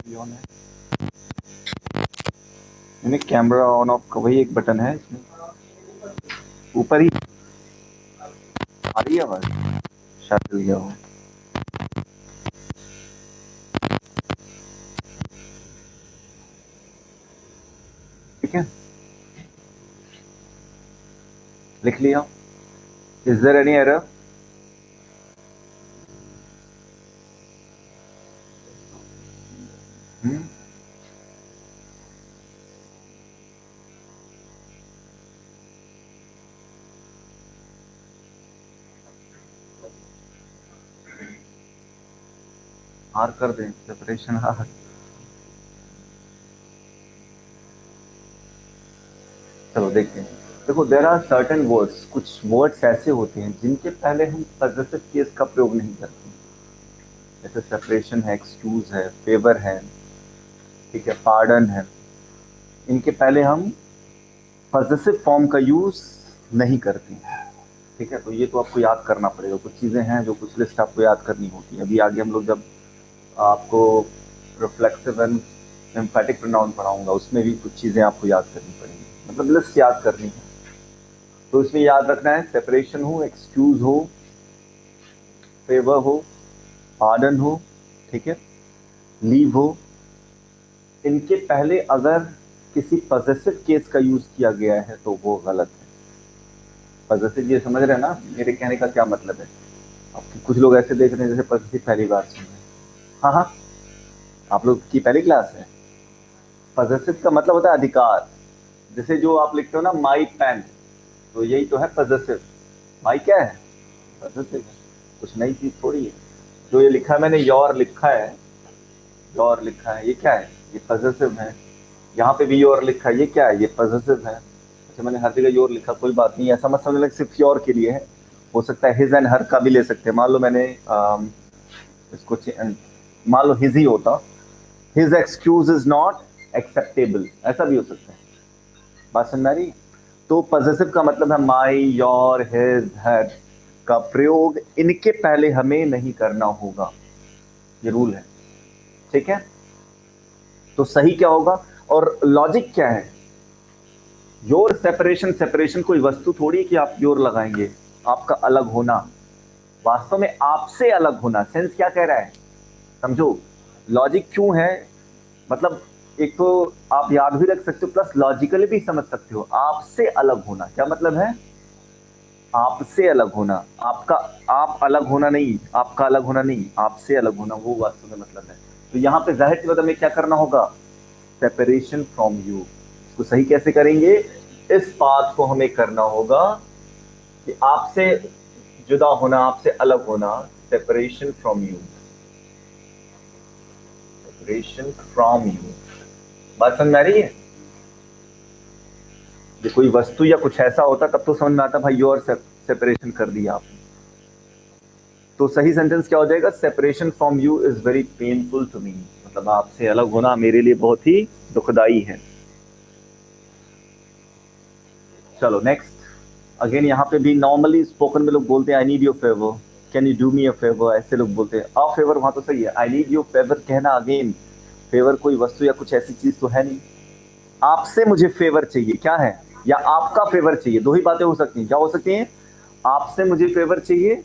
भी ऑन है। मैंने कैमरा ऑन ऑफ का वही एक बटन है इसमें ऊपर ही आ रही है आवाज, शायद चल गया हो। ठीक है, लिख लिया। Is there any error? Are कर दें, सेपरेशन आर। चलो देखते हैं। देखो, देर आर सर्टेन वर्ड्स, कुछ वर्ड्स ऐसे होते हैं जिनके पहले हम पॉजिटिव केस का प्रयोग नहीं करते। जैसे सेपरेशन है, एक्सक्यूज है, फेवर है, ठीक है, पार्डन है। इनके पहले हम पॉजिटिव फॉर्म का यूज नहीं करते। ठीक है, तो ये तो आपको याद करना पड़ेगा। कुछ चीजें हैं जो कुछ लिस्ट आपको याद करनी होती है। अभी आगे हम लोग जब आपको रिफ्लेक्सिव एंड एम्फेटिक प्रोनाउन पढ़ाऊंगा, उसमें भी कुछ चीजें आपको याद करनी पड़ेंगी, मतलब लिस्ट याद करनी है। तो इसमें याद रखना है, सेपरेशन हो, एक्सक्यूज हो, फेवर हो, पार्डन हो, ठीक है, लीव हो, इनके पहले अगर किसी पॉजेसिव केस का यूज किया गया है तो वो गलत है। पॉजेसिव, ये समझ रहे हैं ना मेरे कहने का क्या मतलब है? आप कुछ लोग ऐसे देख रहे हैं जैसे पॉजेसिव पहली बार सुन रहे हैं। हाँ हाँ, आप लोग की पहली क्लास है। पॉजेसिव का मतलब होता है अधिकार। जैसे जो आप लिखते हो ना, माई पेन, तो यही तो है पॉजेसिव। माई क्या है? पॉजेसिव है, कुछ नई चीज थोड़ी है। जो ये लिखा है मैंने, योर लिखा है, योर लिखा है, ये क्या है? ये पॉजेसिव है। यहाँ पे भी योर लिखा है, ये क्या है? ये पॉजेसिव है। अच्छा, मैंने हर जगह योर लिखा, कोई बात नहीं, ऐसा मत समझ सिर्फ योर के लिए है। हो सकता है हिज एंड हर का भी ले सकते हैं। मान लो मैंने इसको मान लो हिज ही होता, his excuse is not acceptable, ऐसा भी हो सकता है। बात समझ में आ रही? तो पॉजेसिव का मतलब है माई, योर, हिज, हर का प्रयोग इनके पहले हमें नहीं करना होगा। ये रूल है, ठीक है। तो सही क्या होगा और लॉजिक क्या है? योर सेपरेशन, सेपरेशन कोई वस्तु थोड़ी कि आप योर लगाएंगे। आपका अलग होना, वास्तव में आपसे अलग होना। सेंस क्या कह रहा है, समझो। लॉजिक क्यों है, मतलब एक तो आप याद भी रख सकते हो, प्लस लॉजिकली भी समझ सकते हो। आपसे अलग होना क्या मतलब है? आपसे अलग होना, आपका, आप अलग होना नहीं, आपका अलग होना नहीं, आपसे अलग होना, वो वास्तव में मतलब है। तो यहाँ पे जाहिर सी बात हमें क्या करना होगा? Separation from you. इसको सही कैसे करेंगे? इस बात को हमें करना होगा कि आपसे जुदा होना, आपसे अलग होना, separation from you, separation from you. बात समझ में आ रही है? ये कोई वस्तु या कुछ ऐसा होता तब तो समझ में आता भाई, योर सेपरेशन कर दिया आपने। तो सही सेंटेंस क्या हो जाएगा? Separation from you is very painful to me, मतलब आपसे अलग होना मेरे लिए बहुत ही दुखदाई है। चलो नेक्स्ट। अगेन यहाँ पे भी नॉर्मली स्पोकन में लोग बोलते हैं I need your favour, can you do me a favour, ऐसे लोग बोलते हैं। अ फेवर वहां तो सही है, आई नीड योर फेवर कहना। अगेन फेवर कोई वस्तु या कुछ ऐसी चीज तो है नहीं। आपसे मुझे फेवर चाहिए, क्या है? या आपका फेवर चाहिए, दो ही बातें हो सकती हैं। क्या हो सकती हैं? आपसे मुझे फेवर चाहिए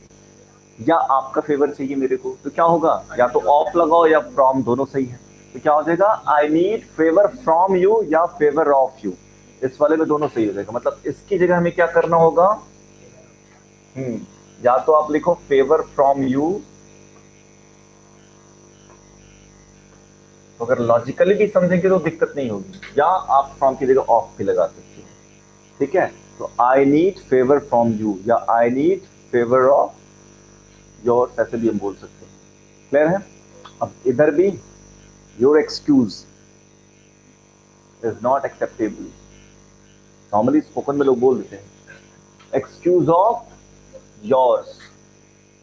या आपका फेवर चाहिए मेरे को। तो क्या होगा? या तो ऑफ लगाओ या फ्रॉम, दोनों सही है। तो क्या हो जाएगा? आई नीड फेवर फ्रॉम यू या फेवर ऑफ यू। इस वाले में दोनों सही हो जाएगा। मतलब इसकी जगह हमें क्या करना होगा? या तो आप लिखो फेवर फ्रॉम यू, तो अगर लॉजिकली भी समझेंगे तो दिक्कत नहीं होगी, या आप फ्रॉम की जगह ऑफ भी लगा सकते हो। ठीक है, तो I need favour from you या I need favour of your, ऐसे भी हम बोल सकते हैं। क्लियर है? अब इधर भी your excuse is not acceptable. Normally spoken में लोग बोल देते हैं एक्सक्यूज ऑफ योर्स।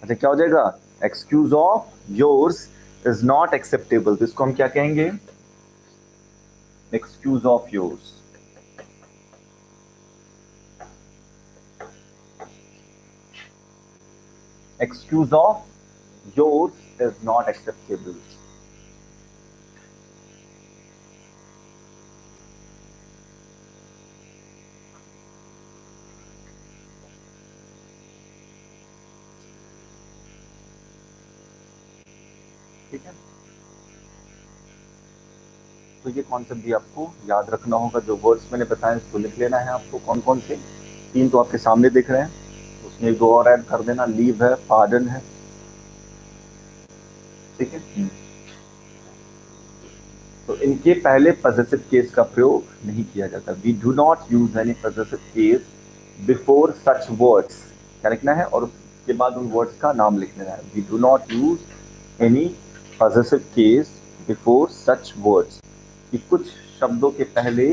अच्छा, क्या हो जाएगा? Excuse of yours is not acceptable, तो इसको हम क्या कहेंगे? Excuse of yours. Excuse of yours is not acceptable. तो ये कॉन्सेप्ट भी आपको याद रखना होगा। जो वर्ड्स मैंने बताए उसको लिख लेना है आपको, कौन कौन से। 3 तो आपके सामने दिख रहे हैं, उसमें 2 और ऐड कर देना, लीव है, पार्डन है, ठीक है। तो इनके पहले पॉजेसिव केस का प्रयोग नहीं किया जाता। We do not use any possessive case before such words. क्या लिखना है, और उसके बाद उन वर्ड्स का नाम लिख लेना है। We do not use any possessive case before such words, कि कुछ शब्दों के पहले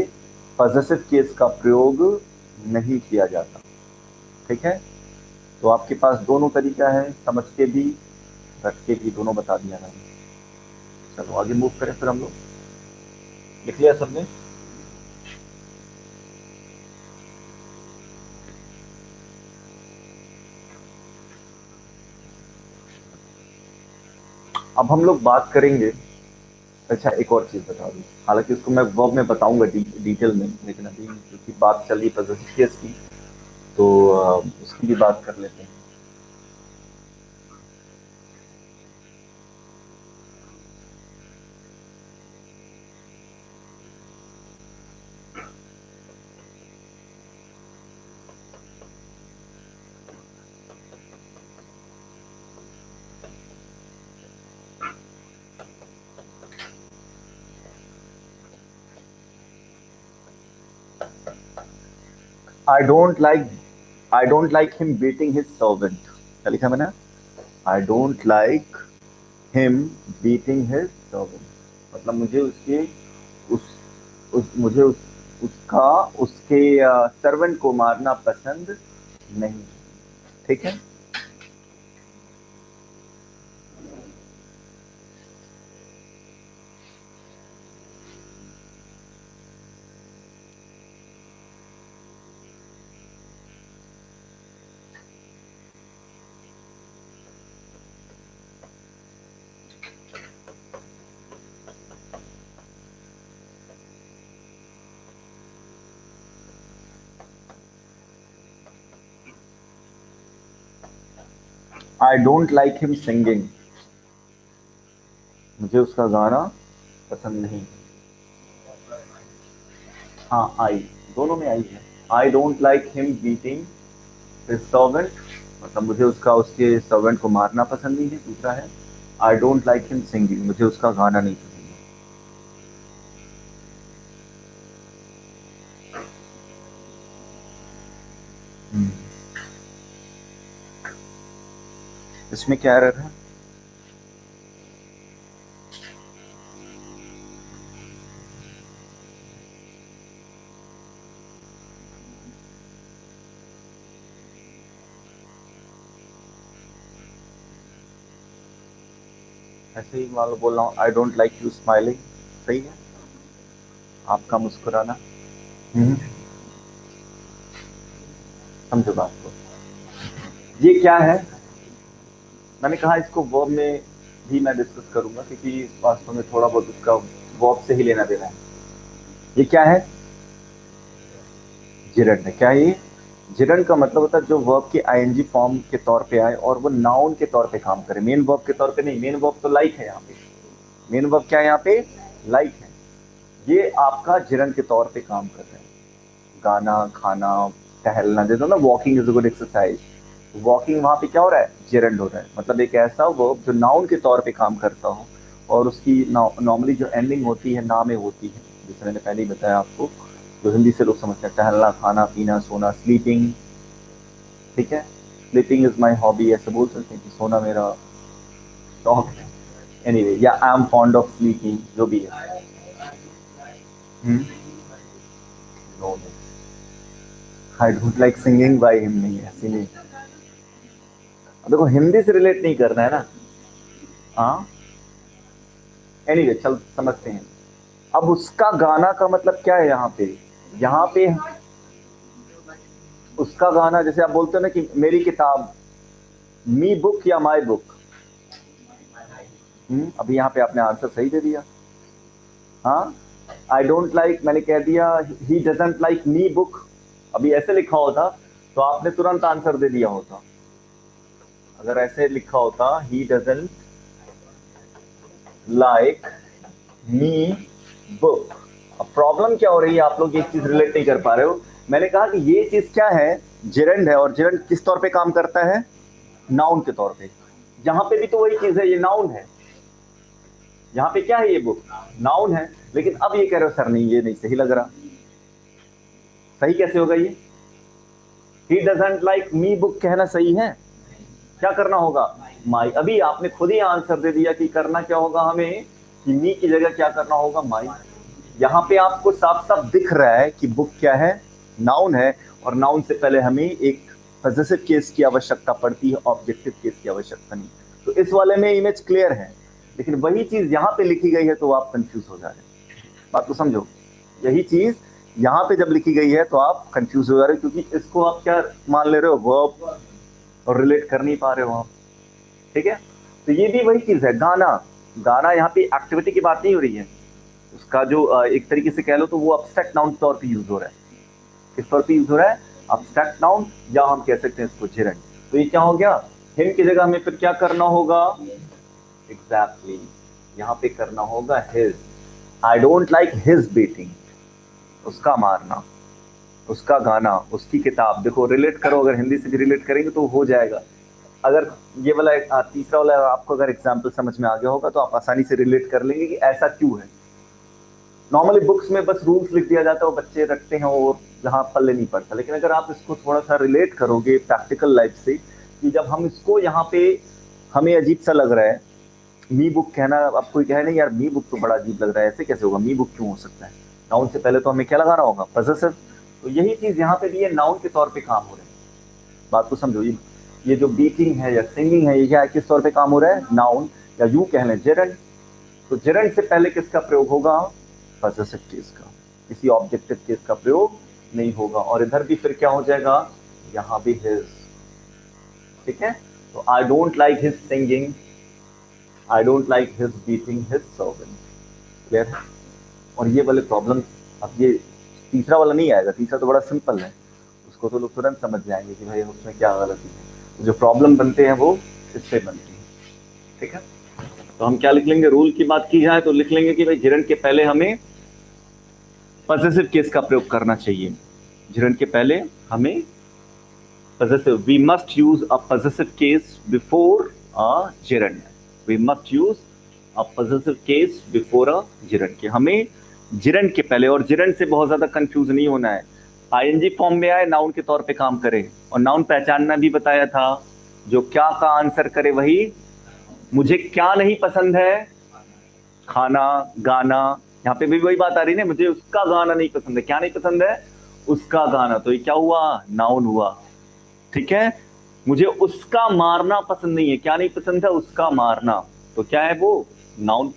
पॉजेसिव केस का प्रयोग नहीं किया जाता, ठीक है। तो आपके पास दोनों तरीका है, समझ के भी रट के भी, दोनों बता दिया मैंने। चलो आगे मूव करें फिर हम लोग। लिख लिया सबने? अब हम लोग बात करेंगे। अच्छा, एक और चीज बता दूं, हालांकि इसको मैं वर्ब में बताऊंगा डिटेल में, लेकिन अभी क्योंकि बात चल रही है पॉजेसिव केस की, तो उसकी भी बात कर लेते हैं। आई don't like him beating his servant. क्या लिखा मैंने? आई don't like him beating his servant, मतलब मुझे उसके मुझे उसका उसके सर्वेंट को मारना पसंद नहीं, ठीक है। आई डोंट लाइक हिम सिंगिंग, मुझे उसका गाना पसंद नहीं। हाँ, आई, दोनों में आई है। आई don't like him beating his servant, मतलब मुझे उसके सर्वेंट को मारना पसंद नहीं है। दूसरा है आई डोंट लाइक हिम सिंगिंग, मुझे उसका गाना नहीं पसंद है। इसमें क्या एरर है? ऐसे ही मान लो बोल रहा हूँ आई डोंट लाइक यू स्माइलिंग, सही है, आपका मुस्कुराना। हम्म, समझो बात को। ये क्या है? मैंने कहा इसको वर्ब में भी मैं डिस्कस करूंगा, क्योंकि वास्तव में थोड़ा बहुत उसका वर्ब से ही लेना देना है। ये क्या है? जिरंड है। क्या है ये? जिरंड का मतलब होता है जो वर्ब के आईएनजी फॉर्म के तौर पे आए और वो नाउन के तौर पे काम करे, मेन वर्ब के तौर पे नहीं। मेन वर्ब तो लाइक है यहाँ पे, मेन वर्ब क्या है यहाँ पे? लाइक है। ये आपका जिरंड के तौर पे काम कर रहे हैं। गाना, खाना, टहलना, जैसे ना walking is a good exercise, walking वहां पे क्या हो रहा है? जेरंड हो रहा है। मतलब एक ऐसा वर्ब जो नाउन के तौर पे काम करता हो और उसकी नॉर्मली जो एंडिंग होती है ना में होती है, जैसे मैंने पहले ही बताया आपको, जो हिंदी से लोग समझते हैं, टहलना, खाना पीना, सोना, स्लीपिंग, ठीक है। स्लीपिंग इज माई हॉबी, ऐसे बोल सकते हैं कि सोना मेरा शौक है। एनीवे, या I am fond of sleeping, जो भी है। No, I don't like singing by him नहीं है, ऐसी नहीं। अब देखो हिंदी से रिलेट नहीं करना है ना। हाँ, एनीवे चल समझते हैं। अब उसका गाना का मतलब क्या है यहाँ पे? यहाँ पे उसका गाना, जैसे आप बोलते हो ना कि मेरी किताब, मी बुक या माई बुक। अभी यहाँ पे आपने आंसर सही दे दिया। हाँ, आई डोंट लाइक, मैंने कह दिया he doesn't like me book. अभी ऐसे लिखा होता तो आपने तुरंत आंसर दे दिया होता। अगर ऐसे लिखा होता he doesn't like me book. अब प्रॉब्लम क्या हो रही है, आप लोग एक चीज रिलेट नहीं कर पा रहे हो। मैंने कहा कि ये चीज क्या है, जिरंड है, और जिरंड किस तौर पे काम करता है, नाउन के तौर पे। यहाँ पे भी तो वही चीज है, ये नाउन है। यहाँ पे क्या है, ये बुक नाउन है, लेकिन अब ये कह रहे हो सर नहीं ये नहीं सही लग रहा। सही कैसे होगा ये, he doesn't like me book कहना सही है? क्या करना होगा, माई। अभी आपने खुद ही आंसर दे दिया कि करना क्या होगा हमें, कि मी की जगह क्या करना होगा, माई। यहाँ पे आपको साफ साफ दिख रहा है कि बुक क्या है, नाउन है, और नाउन से पहले हमें एक पॉजेसिव केस की आवश्यकता पड़ती है, ऑब्जेक्टिव केस की आवश्यकता नहीं। तो इस वाले में इमेज क्लियर है, लेकिन वही चीज यहाँ पे लिखी गई है तो आप कंफ्यूज हो जा रहे हैं। बात को समझो, यही चीज यहाँ पे जब लिखी गई है तो आप कंफ्यूज हो जा रहे हो, क्योंकि इसको आप क्या मान ले रहे हो, वर्ब, और रिलेट कर नहीं पा रहे हो आप। ठीक है, तो ये भी वही चीज है। गाना, गाना यहाँ पे एक्टिविटी की बात नहीं हो रही है, उसका जो एक तरीके से कह लो तो वो अब्स्ट्रैक्ट नाउन तौर पे यूज हो रहा है। किस तौर पे यूज हो रहा है, अब्स्ट्रैक्ट नाउन, या हम कह सकते हैं इसको जिरंड। तो ये क्या हो गया, हिम की जगह हमें फिर क्या करना होगा, एग्जैक्टली यहाँ पे करना होगा his. I don't like his beating, उसका मारना, उसका गाना, उसकी किताब। देखो रिलेट करो, अगर हिंदी से भी रिलेट करेंगे तो हो जाएगा। अगर ये वाला तीसरा वाला आपको अगर एग्जाम्पल समझ में आ गया होगा तो आप आसानी से रिलेट कर लेंगे कि ऐसा क्यों है। नॉर्मली बुक्स में बस रूल्स लिख दिया जाता है, वो बच्चे रखते हैं और यहाँ पल्ले नहीं पड़ता। लेकिन अगर आप इसको थोड़ा सा रिलेट करोगे प्रैक्टिकल लाइफ से, कि जब हम इसको यहाँ पे, हमें अजीब सा लग रहा है मी बुक कहना, अब कोई कहे नहीं यार मी बुक तो बड़ा अजीब लग रहा है, ऐसे कैसे होगा, मी बुक क्यों हो सकता है, नाउन से पहले तो हमें क्या लगाना होगा, पॉसेसिव। तो यही चीज यहाँ पे भी ये नाउन के तौर पे काम हो रहा है। बात को समझो, ये जो बीटिंग है या सिंगिंग है, ये क्या किस तौर पे काम हो रहा है, नाउन, या यूं कह लें जिरंड। तो जिरंड से पहले किसका प्रयोग होगा, पॉसेसिव केस का, किसी ऑब्जेक्टिव केस का प्रयोग नहीं होगा। और इधर भी फिर क्या हो जाएगा, यहाँ भी हिज। ठीक है, तो आई don't like his singing, I don't like his beating his servant. Clear है। और ये वाले प्रॉब्लम, अब ये तीसरा वाला नहीं आएगा, तीसरा तो बड़ा सिंपल है, उसको तो लोग तुरंत समझ जाएंगे कि भाई उसमें क्या गलती है। तो जो प्रॉब्लम बनते हैं वो इससे बनती है। ठीक है, तो हम क्या लिख लेंगे, रूल की बात की जाए तो लिख लेंगे कि भाई जिरंड के पहले हमें पॉसेसिव केस का प्रयोग करना चाहिए। जिरंड के पहले हमें possessive, we must use a possessive case before a gerund, we must use a possessive case before a gerund। के हमें जिरंड के पहले, और जिरंड से बहुत ज्यादा कंफ्यूज नहीं होना है, आईएनजी फॉर्म में आए, नाउन के तौर पे काम करे। और नाउन पहचानना भी बताया था, जो क्या का आंसर करे वही। मुझे क्या नहीं पसंद है, खाना, गाना। यहाँ पे भी वही बात आ रही है, मुझे उसका गाना नहीं पसंद है, क्या नहीं पसंद है, उसका गाना। तो ये क्या हुआ, नाउन हुआ। ठीक है, मुझे उसका मारना पसंद नहीं है, क्या नहीं पसंद है, उसका मारना। तो क्या है वो, नाउन।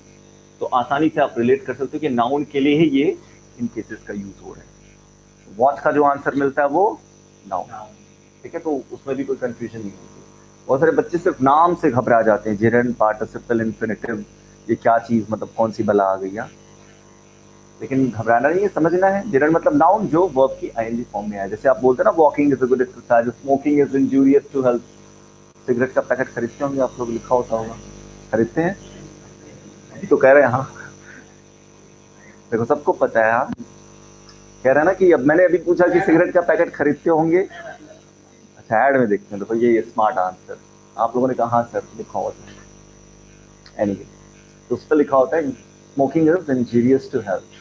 तो आसानी से आप रिलेट कर सकते हो कि नाउन के लिए ही ये इन केसेस का यूज हो रहा है। वॉच का जो आंसर मिलता है वो नाउन। ठीक है, तो उसमें भी कोई कंफ्यूजन नहीं होती। बहुत सारे बच्चे सिर्फ नाम से घबरा जाते हैं, जिरंड, पार्टिसिपल, इन्फिनिटिव, ये क्या चीज, मतलब कौन सी बला आ गई। लेकिन घबराना नहीं है, समझना है। जिरंड मतलब नाउन जो वर्ब की आईएनजी फॉर्म में है। जैसे आप बोलते हैं ना, walking is a good exercise, smoking is injurious to health. Cigarette का पैकेट खरीदते होंगे आप लोग, लिखा होता होगा, खरीदते हैं, अभी तो कह रहे हैं हाँ। देखो सबको पता है, हाँ कह रहे हैं ना कि अब मैंने अभी पूछा कि सिगरेट का पैकेट खरीदते होंगे, अच्छा ऐड में देखते हैं, तो ये स्मार्ट आंसर। आप लोगों ने कहा हाँ सर, लिखा होता है। एनीवे, तो उस पर लिखा होता है smoking is injurious to health.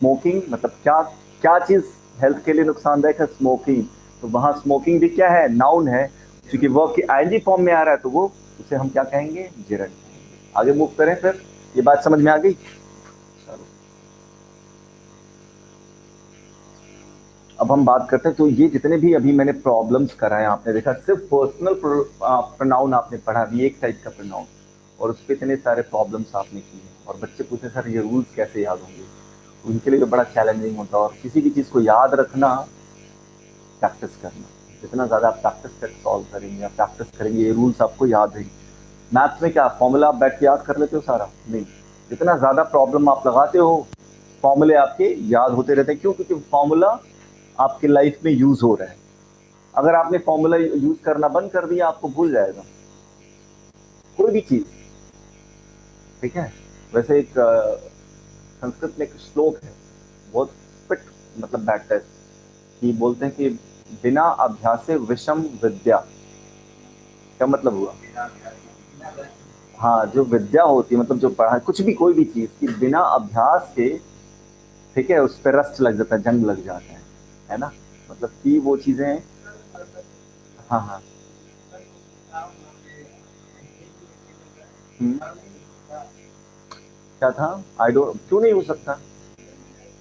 Smoking मतलब क्या, क्या चीज हेल्थ के लिए नुकसानदायक है, स्मोकिंग। तो वहां स्मोकिंग भी क्या है, नाउन है, क्योंकि वर्ब की आईएनजी फॉर्म में आ रहा है, तो वो उसे हम क्या कहेंगे, जिरंड। आगे मूव करें, फिर ये बात समझ में आ गई। चलो अब हम बात करते हैं। तो ये जितने भी अभी मैंने प्रॉब्लम्स कराए, आपने देखा सिर्फ पर्सनल प्रोनाउन आपने पढ़ा, अभी एक टाइप का प्रोनाउन, और उस पर इतने सारे प्रॉब्लम्स आपने किए। और बच्चे पूछे सर ये रूल्स कैसे याद होंगे, उनके लिए तो बड़ा चैलेंजिंग होता है। और किसी भी चीज़ को याद रखना, प्रैक्टिस करना, जितना ज़्यादा आप प्रैक्टिस कर सॉल्व करेंगे या प्रैक्टिस करेंगे, ये रूल्स आपको याद रहेंगे। मैथ्स में क्या फॉर्मूला आप बैठ के याद कर लेते हो सारा, नहीं। जितना ज़्यादा प्रॉब्लम आप लगाते हो, फॉर्मूले आपके याद होते रहते हैं। क्यों, क्योंकि फॉर्मूला आपके लाइफ में यूज हो रहा है। अगर आपने फॉर्मूला यूज करना बंद कर दिया, आपको भूल जाएगा कोई भी चीज़। ठीक है, वैसे एक संस्कृत में एक श्लोक है, बहुत फिट मतलब बैठता है, कि बोलते हैं कि बिना अभ्यासे विषम विद्या। क्या मतलब हुआ? हाँ, जो विद्या होती है मतलब जो पढ़ा कुछ भी कोई भी चीज की बिना अभ्यास के, ठीक है, उस पर रस्ट लग जाता है, जंग लग जाता है ना, मतलब कि वो चीजें। हाँ हाँ। हम्म, क्या था? आई डोंट, क्यों नहीं हो सकता?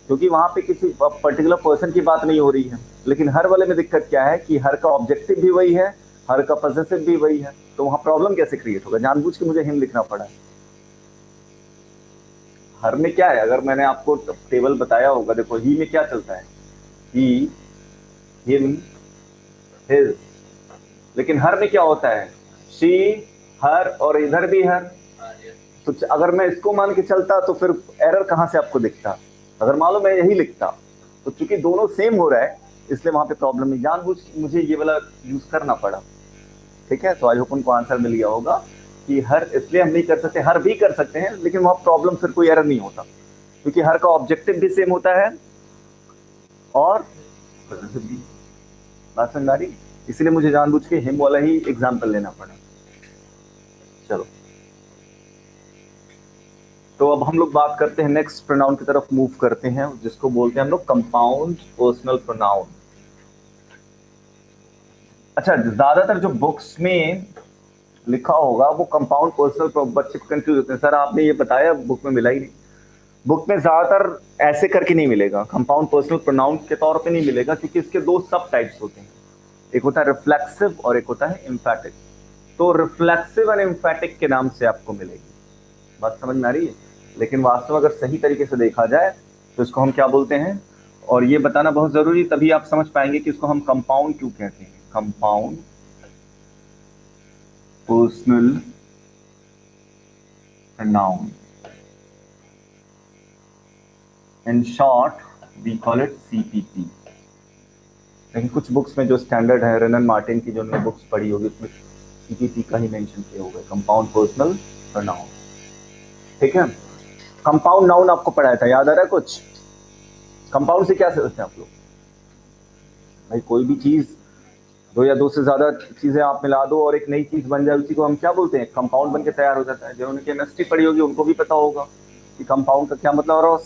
क्योंकि वहां पे किसी पर्टिकुलर पर्सन की बात नहीं हो रही है। लेकिन हर वाले में दिक्कत क्या है कि हर का ऑब्जेक्टिव भी वही है, हर का पॉजिटिव भी वही है, तो वहां प्रॉब्लम कैसे क्रिएट होगा? जानबूझ के मुझे हिम लिखना पड़ा है। हर में क्या है, अगर मैंने आपको टेबल बताया होगा, देखो ही में क्या चलता है, ही, हिम, हिज। लेकिन हर में क्या होता है, शी, हर, और इधर भी हर। तो अगर मैं इसको मान के चलता तो फिर एरर कहां से आपको दिखता? अगर मान लो मैं यही लिखता, तो चूंकि दोनों सेम हो रहा है इसलिए वहां पे प्रॉब्लम नहीं, जानबूझ मुझे ये वाला यूज करना पड़ा। ठीक है, तो आई होप उनको आंसर मिल गया होगा कि हर इसलिए हम नहीं कर सकते, हर भी कर सकते हैं लेकिन वहां प्रॉब्लम फिर कोई एरर नहीं होता, क्योंकि हर का ऑब्जेक्टिव भी सेम होता है और पॉजिटिव भी। बात समझ आ रही? इसलिए मुझे जानबूझ के हिम वाला ही एग्जाम्पल लेना पड़ा। चलो, तो अब हम लोग बात करते हैं नेक्स्ट प्रोनाउन की तरफ मूव करते हैं, जिसको बोलते हैं हम लोग कंपाउंड पर्सनल प्रोनाउन। अच्छा, ज्यादातर जो बुक्स में लिखा होगा वो कंपाउंड पर्सनल, बच्चे को कंफ्यूज होते हैं, सर आपने ये बताया बुक में मिला ही नहीं। बुक में ज्यादातर ऐसे करके नहीं मिलेगा, कंपाउंड पर्सनल प्रोनाउन के तौर पे नहीं मिलेगा, क्योंकि इसके दो सब टाइप्स होते हैं, एक होता है रिफ्लेक्सिव और एक होता है इम्फेटिक। तो रिफ्लेक्सिव एंड इम्फेटिक के नाम से आपको मिलेगी। बात समझ में आ रही है? लेकिन वास्तव अगर सही तरीके से देखा जाए तो इसको हम क्या बोलते हैं, और ये बताना बहुत जरूरी, तभी आप समझ पाएंगे कि इसको हम कंपाउंड क्यों कहते हैं। Compound personal pronoun, in short we call it CPP. लेकिन कुछ बुक्स में जो स्टैंडर्ड है, रेनन मार्टिन की जो हमने बुक्स पढ़ी होगी उसमें सीपीपी का ही मेंशन किया होगा, कंपाउंड पर्सनल प्रोनाउन। ठीक है, कंपाउंड नाउन आपको पढ़ाया था, याद आ रहा है कुछ? कंपाउंड से क्या समझते हैं आप लोग? भाई कोई भी चीज, दो या दो से ज्यादा चीजें आप मिला दो और एक नई चीज बन जाए, उसी को हम क्या बोलते हैं? कंपाउंड बन के तैयार हो जाता है। जिन्होंने केमिस्ट्री पढ़ी होगी उनको भी पता होगा कि कंपाउंड का क्या मतलब। और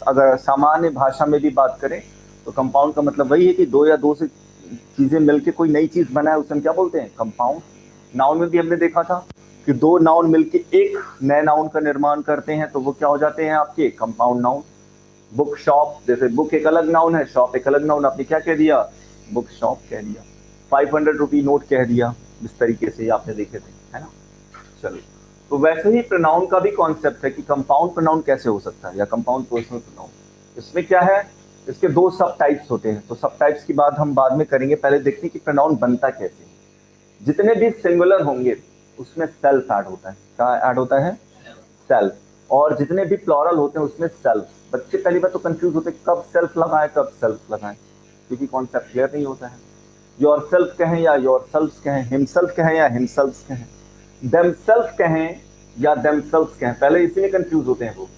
अगर सामान्य भाषा में भी बात करें तो कंपाउंड का मतलब वही है कि दो या दो से चीजें मिलकर कोई नई चीज बनाए, उसे हम क्या बोलते हैं? कंपाउंड। नाउन में भी हमने देखा था कि दो नाउन मिलकर एक नए नाउन का निर्माण करते हैं, तो वो क्या हो जाते हैं आपके? Compound noun. बुक शॉप, जैसे बुक एक अलग नाउन है, शॉप एक अलग नाउन, आपने क्या कह दिया? बुक शॉप कह दिया। 500 रुपी नोट कह दिया, इस तरीके से आपने देखे थे, है ना? चलो, तो वैसे ही प्रोनाउन का भी कॉन्सेप्ट है कि कंपाउंड प्रोनाउन कैसे हो सकता है, या कंपाउंड पर्सनल प्रोनाउन। इसमें क्या है, इसके दो सब टाइप्स होते हैं, तो सब टाइप्स की बात हम बाद में करेंगे, पहले देखते हैं कि प्रोनाउन बनता कैसे है। जितने भी सिंगुलर होंगे उसमें सेल्फ ऐड होता है। क्या ऐड होता है? सेल्फ। और जितने भी प्लॉरल होते हैं उसमें सेल्फ। बच्चे पहली बार तो कंफ्यूज होते हैं कब सेल्फ लगाए कब सेल्फ लगाए, क्योंकि कॉन्सेप्ट क्लियर नहीं होता है। योर सेल्फ कहें या योर सेल्फ कहें, हिमसेल्फ कहें या हिमसेल्फ कहें, देमसेल्फ कहें या देमसेल्फ कहें, पहले इसीलिए कंफ्यूज होते हैं वो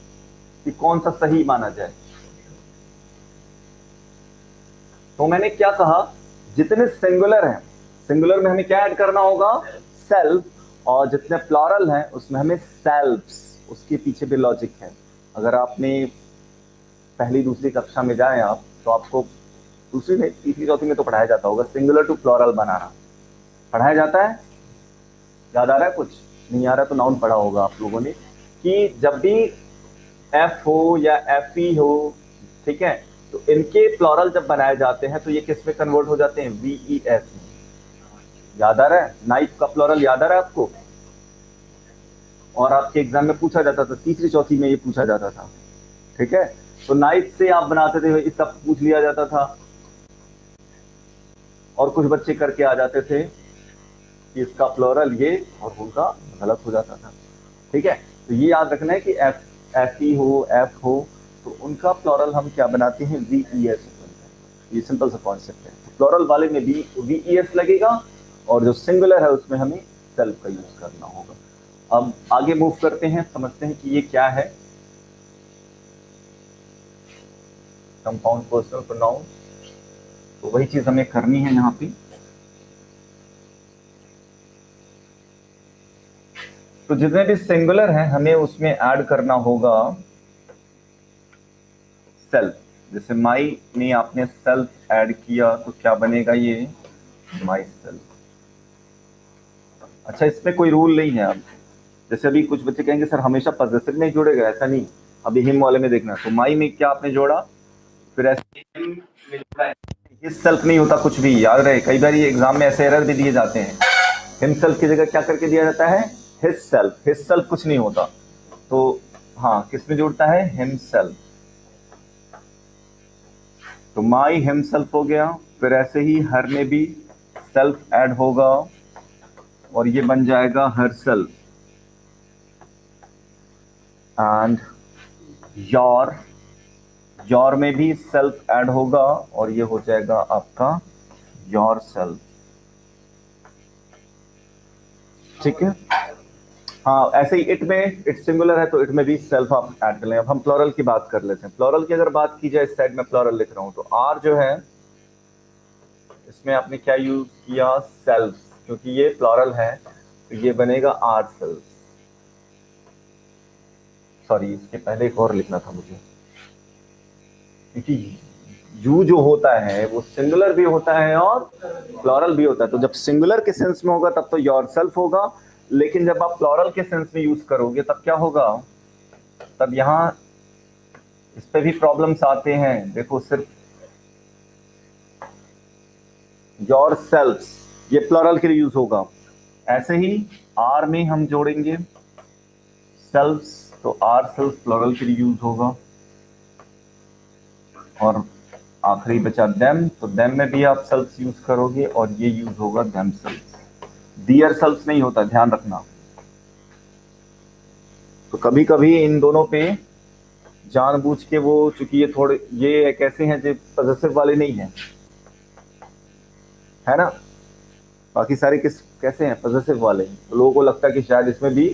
कि कौन सा सही माना जाए। तो मैंने क्या कहा, जितने सिंगुलर हैं, सिंगुलर में हमें क्या ऐड करना होगा? सेल्फ। और जितने प्लॉरल हैं उसमें हमें सेल्फ्स। उसके पीछे भी लॉजिक है। अगर आपने पहली दूसरी कक्षा में जाए आप, तो आपको दूसरी में तीसरी चौथी में तो पढ़ाया जाता होगा सिंगुलर टू प्लॉरल बनाना, पढ़ाया जाता है। याद आ रहा है कुछ? नहीं आ रहा तो नाउन पढ़ा होगा आप लोगों ने, कि जब भी एफ हो या एफ ई हो, ठीक है, तो इनके प्लॉरल जब बनाए जाते हैं तो ये किस में कन्वर्ट हो जाते हैं? वीई एस में। याद आ रहा है? नाइफ का प्लॉरल याद आ रहा है आपको? और आपके एग्जाम में पूछा जाता था, तीसरी चौथी में ये पूछा जाता था। ठीक है, तो नाइफ से आप बनाते थे, इसका पूछ लिया जाता था, और कुछ बच्चे करके आ जाते थे कि इसका प्लूरल ये, और उनका गलत हो जाता था। ठीक है, तो ये याद रखना है कि एफ, एफ ई हो, एफ हो, तो उनका प्लूरल हम क्या बनाते हैं? V E S. ये सिंपल सा कॉन्सेप्ट है। तो प्लूरल वाले में भी वी ई एस लगेगा, और जो सिंगुलर है उसमें हमें सेल्फ का यूज करना होगा। अब आगे मूव करते हैं, समझते हैं कि ये क्या है। कंपाउंड पर्सनल प्रोनाउन, तो वही चीज हमें करनी है यहाँ पे। तो जितने भी सिंगुलर हैं हमें उसमें ऐड करना होगा सेल्फ। जैसे माई में आपने सेल्फ ऐड किया तो क्या बनेगा ये माई सेल्फ। अच्छा, इसमें कोई रूल नहीं है। अब जैसे अभी कुछ बच्चे कहेंगे सर हमेशा पॉजिटिव नहीं जोड़ेगा, ऐसा नहीं। अभी हिम वाले में देखना, तो माई में क्या आपने जोड़ा, फिर ऐसे हिम में जोड़ा, हिज सेल्फ नहीं होता कुछ भी, याद रहे। कई बार ये एग्जाम में ऐसे एरर भी दिए जाते हैं, हिम सेल्फ की जगह क्या करके दिया जाता है हिज सेल्फ। हिज सेल्फ कुछ नहीं होता, तो हाँ किस में जुड़ता है हिम सेल्फ। तो माई हिम सेल्फ हो गया, फिर ऐसे ही हर में भी सेल्फ ऐड होगा और ये बन जाएगा हर सेल्फ। एंड योर में भी सेल्फ ऐड होगा और ये हो जाएगा आपका योर सेल्फ। ठीक है, हाँ ऐसे ही इट में, इट सिंगुलर है तो इट में भी सेल्फ आप ऐड कर लें। अब हम प्लोरल की बात कर लेते हैं। प्लोरल की अगर बात की जाए, इस साइड में प्लोरल लिख रहा हूं, तो आर जो है इसमें आपने क्या यूज किया सेल्फ, क्योंकि ये प्लोरल है तो ये बनेगा आर सेल्फ। सॉरी, इसके पहले एक और लिखना था मुझे, क्योंकि यू जो होता है वो सिंगुलर भी होता है और प्लॉरल भी होता है। तो जब सिंगुलर के सेंस में होगा तब तो योर सेल्फ होगा, लेकिन जब आप प्लॉरल के सेंस में यूज करोगे तब क्या होगा, तब यहां इस पे भी प्रॉब्लम्स आते हैं। देखो सिर्फ योर सेल्फ ये प्लॉरल के लिए यूज होगा, ऐसे ही आर में हम जोड़ेंगे सेल्फ्स तो आर सेल्फ प्लॉरल के लिए यूज होगा, और आखिरी बचा देम, तो देम में भी आप सेल्फ यूज करोगे और ये यूज होगा देम सेल्फ। दियर सेल्फ नहीं होता, ध्यान रखना। तो कभी कभी इन दोनों पे जानबूझ के वो, चूंकि ये थोड़े ये कैसे हैं जो पॉजिटिव वाले नहीं हैं, है ना, बाकी सारे किस कैसे हैं पॉजिटिव वाले, तो लोगों को लगता है कि शायद इसमें भी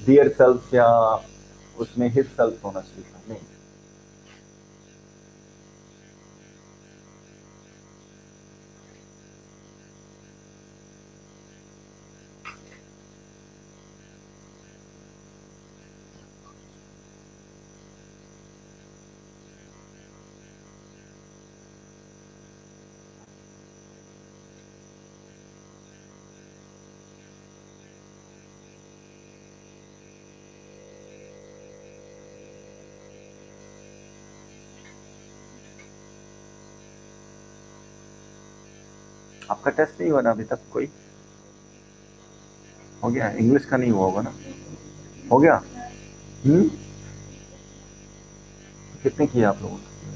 दियर सेल्फ या उसमें हिज सेल्फ होना चाहिए था, नहीं। आपका टेस्ट नहीं हुआ ना अभी तक कोई? हो गया? इंग्लिश का नहीं हुआ होगा ना? हो गया? कितने किए आप लोगों ने?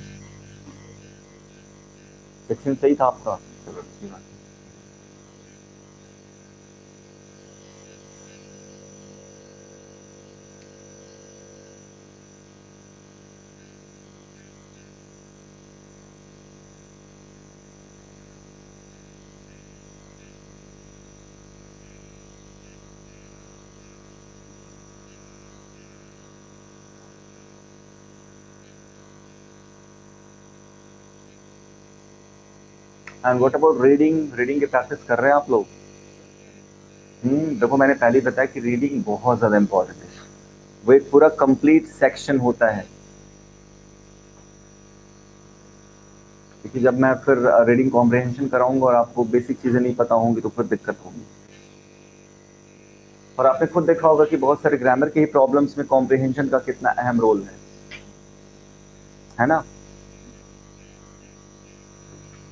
सेक्शन सही था आपका? चलो अच्छी बात है। And what about reading? Reading की प्रैक्टिस कर रहे हैं आप लोग? देखो मैंने पहले ही बताया कि रीडिंग बहुत ज्यादा इंपॉर्टेंट है, वो एक पूरा कंप्लीट सेक्शन होता है। क्योंकि जब मैं फिर रीडिंग कॉम्प्रिहेंशन कराऊंगा और आपको बेसिक चीजें नहीं पता होंगी तो फिर दिक्कत होगी। और आपने खुद देखा होगा कि बहुत सारे ग्रामर के ही प्रॉब्लम्स में कॉम्प्रिहेंशन का कितना अहम रोल है ना।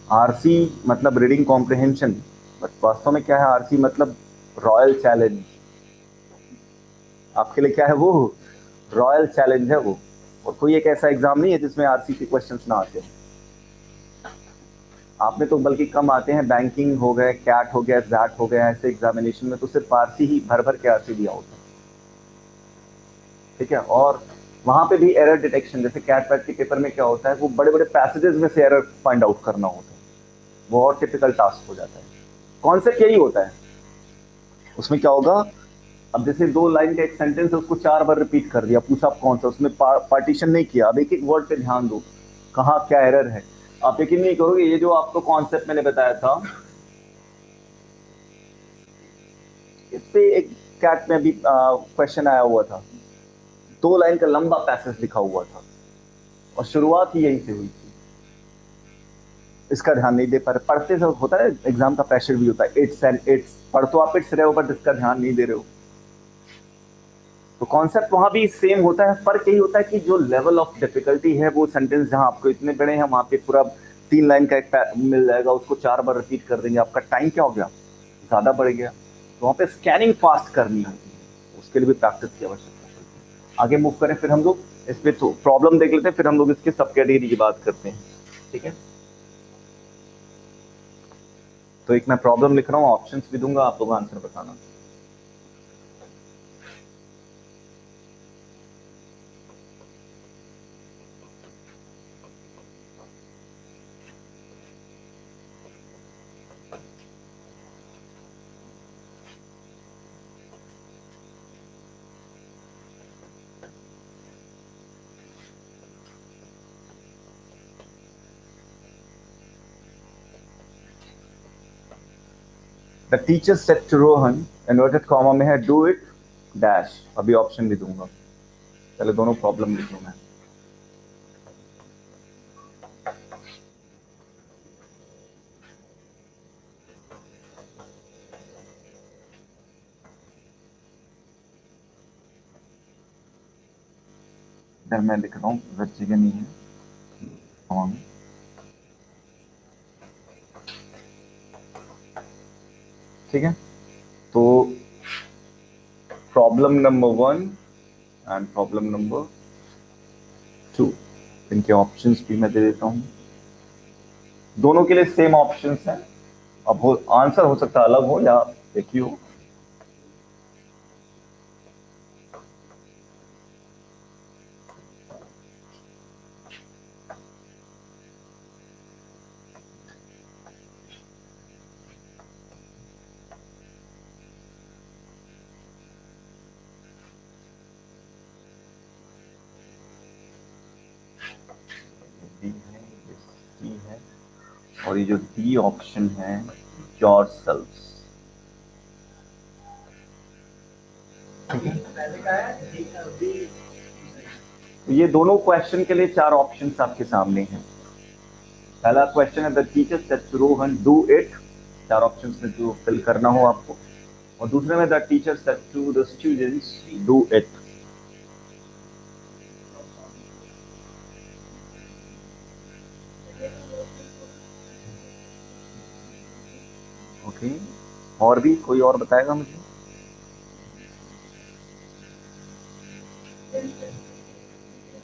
आरसी मतलब रीडिंग कॉम्प्रिहेंशन, बट वास्तव में क्या है आरसी मतलब रॉयल चैलेंज। आपके लिए क्या है वो रॉयल चैलेंज है वो, और कोई एक ऐसा एग्जाम नहीं है जिसमें आरसी के क्वेश्चंस ना आते हैं। आप में तो बल्कि कम आते हैं, बैंकिंग हो गए, कैट हो गया, जैट हो गया, ऐसे एग्जामिनेशन में तो सिर्फ आरसी ही भर भर के आरसी दिया होता है। ठीक है, और वहां पे भी एरर डिटेक्शन, जैसे कैट पैट के पेपर में क्या होता है, वो बड़े बड़े पैसेजेस में से एरर फाइंड आउट करना होता है, वो और टिपिकल टास्क हो जाता है। कॉन्सेप्ट यही होता है। उसमें क्या होगा, अब जैसे 2 लाइन का एक सेंटेंस है उसको 4 बार रिपीट कर दिया, पूछा आप कौन सा, उसमें पार्टीशन नहीं किया, अब एक एक वर्ड पे ध्यान दो। कहाँ क्या एरर है। आप यकीन नहीं करोगे, ये जो आपको कॉन्सेप्ट मैंने बताया था, इस पे एक कैट में भी क्वेश्चन आया हुआ था, 2 लाइन का लंबा पैसेज लिखा हुआ था और शुरुआत ही यहीं से हुई थी। इसका ध्यान नहीं दे पा रहे, पढ़ते समय होता है एग्जाम का प्रेशर भी होता है, इट्स एंड इट्स, पढ़ तो आप इट्स रहे हो बट इसका ध्यान नहीं दे रहे हो। तो कॉन्सेप्ट वहां भी सेम होता है, फर्क यही होता है कि जो लेवल ऑफ डिफिकल्टी है, वो सेंटेंस जहां आपको इतने बड़े हैं वहां पे पूरा 3 लाइन का एक मिल जाएगा, उसको 4 बार रिपीट कर देंगे, आपका टाइम क्या हो गया, ज्यादा बढ़ गया। तो वहां पे स्कैनिंग फास्ट करनी होती है, उसके लिए भी प्रैक्टिस की आवश्यकता पड़ती है। आगे मूव करें, फिर हम लोग इस पे तो प्रॉब्लम देख लेते हैं, फिर हम लोग इसके सब कैटेगरी की बात करते हैं, ठीक है। तो एक मैं प्रॉब्लम लिख रहा हूँ, ऑप्शंस भी दूंगा, आप लोग आंसर बताना। The teacher said to Rohan, inverted comma में है, डू इट डैश। अभी ऑप्शन भी दूंगा, पहले दोनों प्रॉब्लम लिख लूं मैं। इधर मैं लिख रहा हूँ, इधर जगह नहीं है कॉमा में। ठीक है, तो problem number 1 and problem number 2, इनके ऑप्शंस भी मैं दे देता हूं। दोनों के लिए सेम ऑप्शंस हैं, अब हो आंसर हो सकता है अलग हो या एक ही हो। बी है, ये सी है, और ये जो डी ऑप्शन है, योर सेल्फ। तो ये दोनों क्वेश्चन के लिए 4 ऑप्शंस आपके सामने हैं। पहला क्वेश्चन है, the teacher said to Rohan do it, 4 options में जो फिल करना हो आपको। और दूसरे में, the teacher said to the students do it. Okay, और भी कोई और बताएगा मुझे?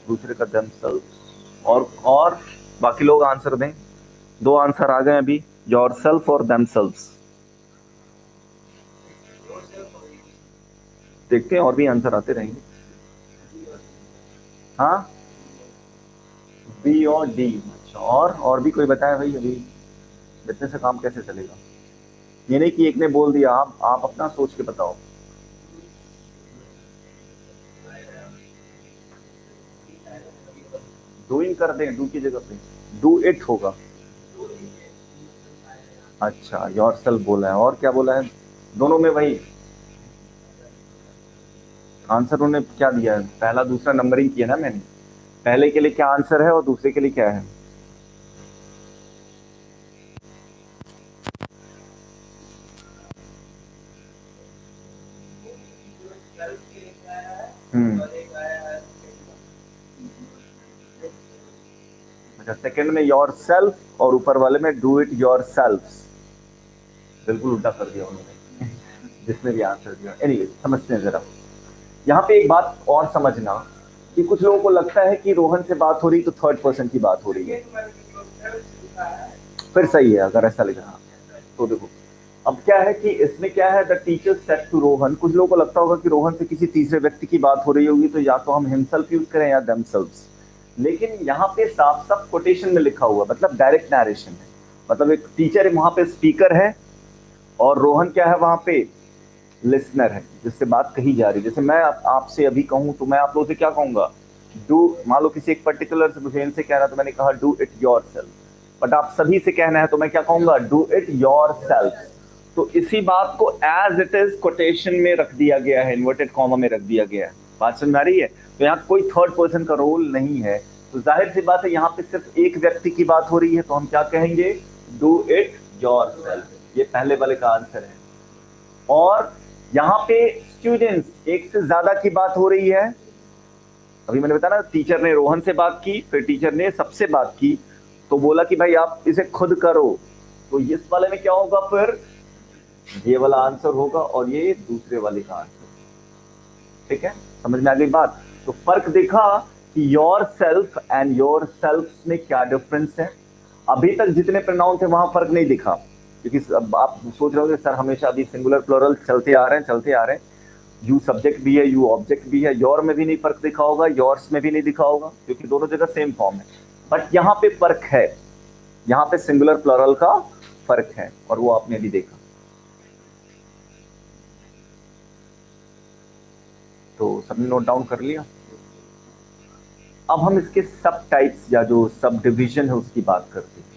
दूसरे का themselves, और बाकी लोग आंसर दें। 2 आंसर आ गए अभी, योरसेल्फ और themselves। देखते हैं और भी आंसर आते रहेंगे। हाँ, बी और डी। अच्छा, और भी कोई बताया भाई? अभी इतने से काम कैसे चलेगा? ये नहीं कि एक ने बोल दिया, आप अपना सोच के बताओ। डूइंग कर दें, डू की जगह पे डू इट होगा। अच्छा, योरसेल्फ बोला है, और क्या बोला है? दोनों में वही आंसर उन्होंने क्या दिया है? पहला दूसरा नंबरिंग किया ना मैंने, पहले के लिए क्या आंसर है और दूसरे के लिए क्या है। अच्छा, सेकंड में योर सेल्फ और ऊपर वाले में डू इट योर सेल्फ। बिल्कुल उल्टा कर दिया उन्होंने जिसने भी आंसर दिया। एनीवे, समझते हैं जरा। यहाँ पे एक बात और समझना कि कुछ लोगों को लगता है कि रोहन से बात हो रही तो थर्ड पर्सन की बात हो रही है। फिर सही है अगर ऐसा लिख रहा। तो देखो, अब क्या है कि इसमें क्या है, the teacher said to Rohan. कुछ लोगों को लगता होगा कि रोहन से किसी तीसरे व्यक्ति की बात हो रही होगी, तो या तो हम हिमसेल्फ यूज करें या देमसेल्व्स। लेकिन यहाँ पे साफ साफ कोटेशन में लिखा हुआ, मतलब डायरेक्ट नरेशन है। मतलब एक टीचर वहां पे स्पीकर है और रोहन क्या है वहां पे? लिसनर है, जिससे बात कही जा रही है। जैसे मैं आपसे अभी कहूं तो मैं आप लोगों से क्या कहूंगा? डू, मान लो किसी एक पर्टिकुलर मुझे से कहना, तो मैंने कहा do it your self, but आप सभी से कहना है तो मैं क्या कहूंगा, डू इट योर सेल्फ। तो इसी बात को एज इट इज कोटेशन में रख दिया गया है, इन्वर्टेड कॉमा में रख दिया गया है। बात समझ आ रही है? तो यहाँ कोई थर्ड पर्सन का रोल नहीं है, तो जाहिर सी बात है यहाँ पे सिर्फ एक व्यक्ति की बात हो रही है, तो हम क्या कहेंगे, डू इट योर सेल्फ। ये पहले वाले का आंसर है। और यहाँ पे स्टूडेंट्स एक से ज्यादा की बात हो रही है। अभी मैंने बताया ना, टीचर ने रोहन से बात की, फिर टीचर ने सबसे बात की, तो बोला कि भाई आप इसे खुद करो, तो इस वाले में क्या होगा, फिर ये वाला आंसर होगा और ये दूसरे वाले का आंसर। ठीक है, समझ में आ गई बात? तो फर्क देखा कि your self and your self में क्या डिफरेंस है। अभी तक जितने प्रोनाउन थे वहां फर्क नहीं दिखा, क्योंकि अब आप सोच रहे हो सर हमेशा अभी सिंगुलर प्लूरल चलते आ रहे हैं चलते आ रहे हैं, यू सब्जेक्ट भी है यू ऑब्जेक्ट भी है, योर में भी नहीं फर्क दिखा होगा, योर्स में भी नहीं दिखा होगा, क्योंकि दोनों जगह सेम फॉर्म है। बट यहाँ पे फर्क है, यहाँ पे सिंगुलर प्लूरल का फर्क है, और वो आपने अभी देखा। तो सबने नोट डाउन कर लिया? अब हम इसके सब टाइप्स या जो सब डिविजन है उसकी बात करते हैं,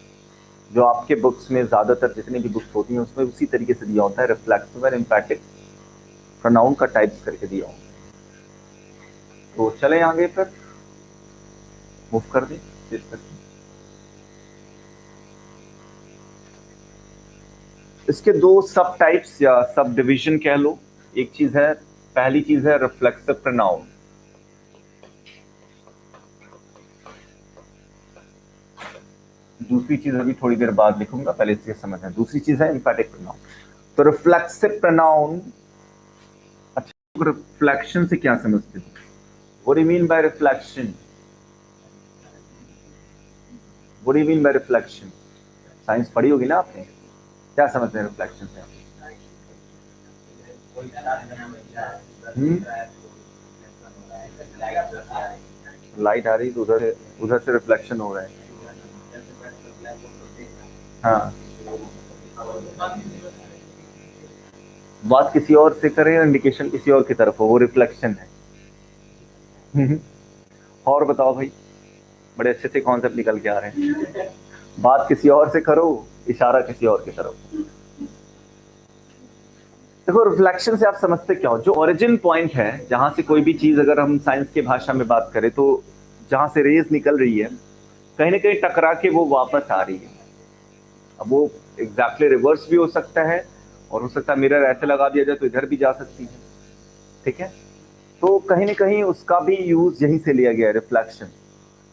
जो आपके बुक्स में ज्यादातर जितनी भी बुक्स होती हैं उसमें उसी तरीके से दिया होता है, रिफ्लेक्सिव एंड एम्फैटिक प्रोनाउन का टाइप्स करके दिया होता है। तो चले आगे, फिर मूव कर दें इस तरह। इसके दो सब टाइप्स या सब डिविजन कह लो। एक चीज है, पहली चीज है रिफ्लेक्सिव प्रोनाउन, दूसरी चीज अभी थोड़ी देर बाद लिखूंगा, पहले इससे समझना। दूसरी चीज है एम्फैटिक प्रोनाउन। तो रिफ्लेक्सिव प्रोनाउन, अच्छा रिफ्लेक्शन से क्या समझते हो? What do you mean by reflection? What do you mean by reflection? Science पढ़ी होगी ना आपने, क्या समझते हैं रिफ्लेक्शन से? लाइट आ रही तो उधर से रिफ्लेक्शन हो रहा है। हाँ, बात किसी और से करें, इंडिकेशन किसी और की तरफ हो, वो रिफ्लेक्शन है। और बताओ भाई, बड़े अच्छे से कॉन्सेप्ट निकल के आ रहे हैं। बात किसी और से करो, इशारा किसी और की तरफ। देखो रिफ्लेक्शन से आप समझते क्या हो, जो ओरिजिन पॉइंट है जहां से कोई भी चीज, अगर हम साइंस की भाषा में बात करें तो जहां से रेज निकल रही है, कहीं ना कहीं टकरा के वो वापस आ रही है। अब वो एग्जैक्टली रिवर्स भी हो सकता है, और हो सकता है मिरर ऐसे लगा दिया जाए तो इधर भी जा सकती है। ठीक है, तो कहीं ना कहीं उसका भी यूज यहीं से लिया गया है, रिफ्लेक्शन।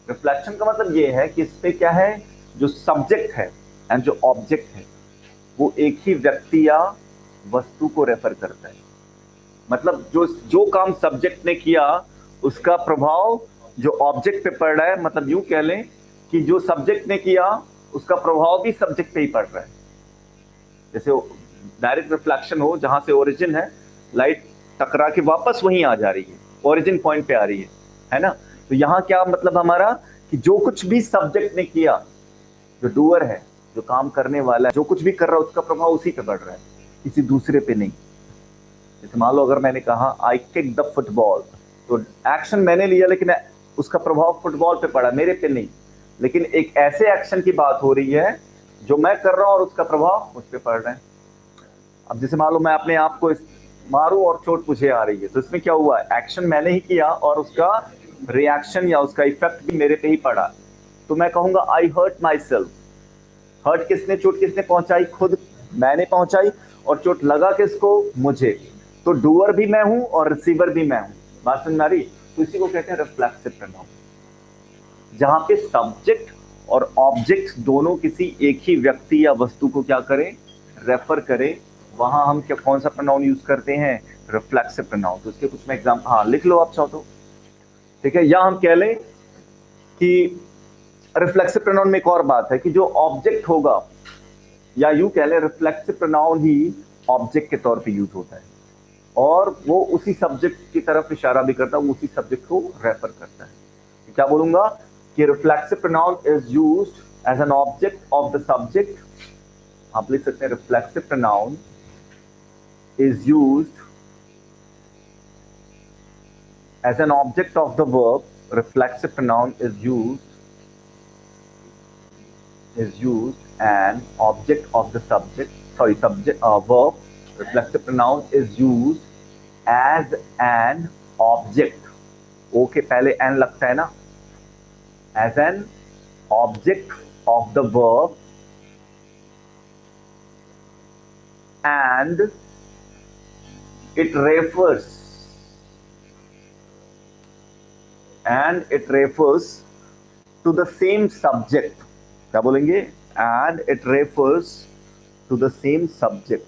रिफ्लेक्शन का मतलब ये है कि इस पे क्या है, जो सब्जेक्ट है एंड जो ऑब्जेक्ट है वो एक ही व्यक्ति या वस्तु को रेफर करता है। मतलब जो जो काम सब्जेक्ट ने किया उसका प्रभाव जो ऑब्जेक्ट पे पड़ रहा है, मतलब यूं कह लें कि जो सब्जेक्ट ने किया उसका प्रभाव भी सब्जेक्ट पे ही पड़ रहा है। जैसे डायरेक्ट रिफ्लेक्शन हो, जहां से ओरिजिन है, लाइट टकरा के वापस वहीं आ जा रही है, ओरिजिन पॉइंट पे आ रही है ना? तो यहाँ क्या मतलब हमारा, कि जो कुछ भी सब्जेक्ट ने किया, जो डूअर है, जो काम करने वाला है, जो कुछ भी कर रहा है उसका प्रभाव उसी पे पड़ रहा है, किसी दूसरे पे नहीं। जैसे मान लो अगर मैंने कहा आई किक द फुटबॉल, तो एक्शन मैंने लिया लेकिन उसका प्रभाव फुटबॉल पे पड़ा, मेरे पे नहीं। लेकिन एक ऐसे एक्शन की बात हो रही है जो मैं कर रहा हूं और उसका प्रभाव मुझ पे पड़ रहा है। अब जैसे मान लो मैं अपने आप को मारूं और चोट मुझे आ रही है, तो इसमें क्या हुआ, एक्शन मैंने ही किया और उसका रिएक्शन या उसका इफेक्ट भी मेरे पे ही पड़ा। तो मैं कहूंगा आई हर्ट माई सेल्फ। हर्ट किसने, चोट किसने पहुंचाई, खुद मैंने पहुंचाई, और चोट लगा किसको, मुझे। तो डूअर भी मैं हूं और रिसीवर भी मैं हूं। बात समझ आ रही? तो इसी को कहते हैं रिफ्लेक्सिव प्रोनाउन, जहां पे सब्जेक्ट और ऑब्जेक्ट दोनों किसी एक ही व्यक्ति या वस्तु को क्या करें, रेफर करें। वहां हम क्या, कौन सा प्रोनाउन यूज करते हैं, रिफ्लेक्सिव प्रोनाउन। तो इसके कुछ मैं एग्जाम्पल, हाँ लिख लो आप चाहो तो। ठीक है, या हम कह लें कि रिफ्लेक्सिव प्रोनाउन में एक और बात है कि जो ऑब्जेक्ट होगा, या यूं कह लें रिफ्लेक्सिव प्रोनाउन ही ऑब्जेक्ट के तौर पे यूज होता है, और वो उसी सब्जेक्ट की तरफ इशारा भी करता है, वो उसी सब्जेक्ट को रेफर करता है। क्या बोलूंगा कि reflexive pronoun is used as an object of the subject. आप लिख सकते हैं reflexive pronoun is used as an object of the verb reflexive pronoun is used an object of the subject, sorry, verb. Reflexive pronoun is used as an object. Okay, पहले N लगता है ना, as an object of the verb and it refers to the same subject. क्या बोलेंगे? and it refers to the same subject.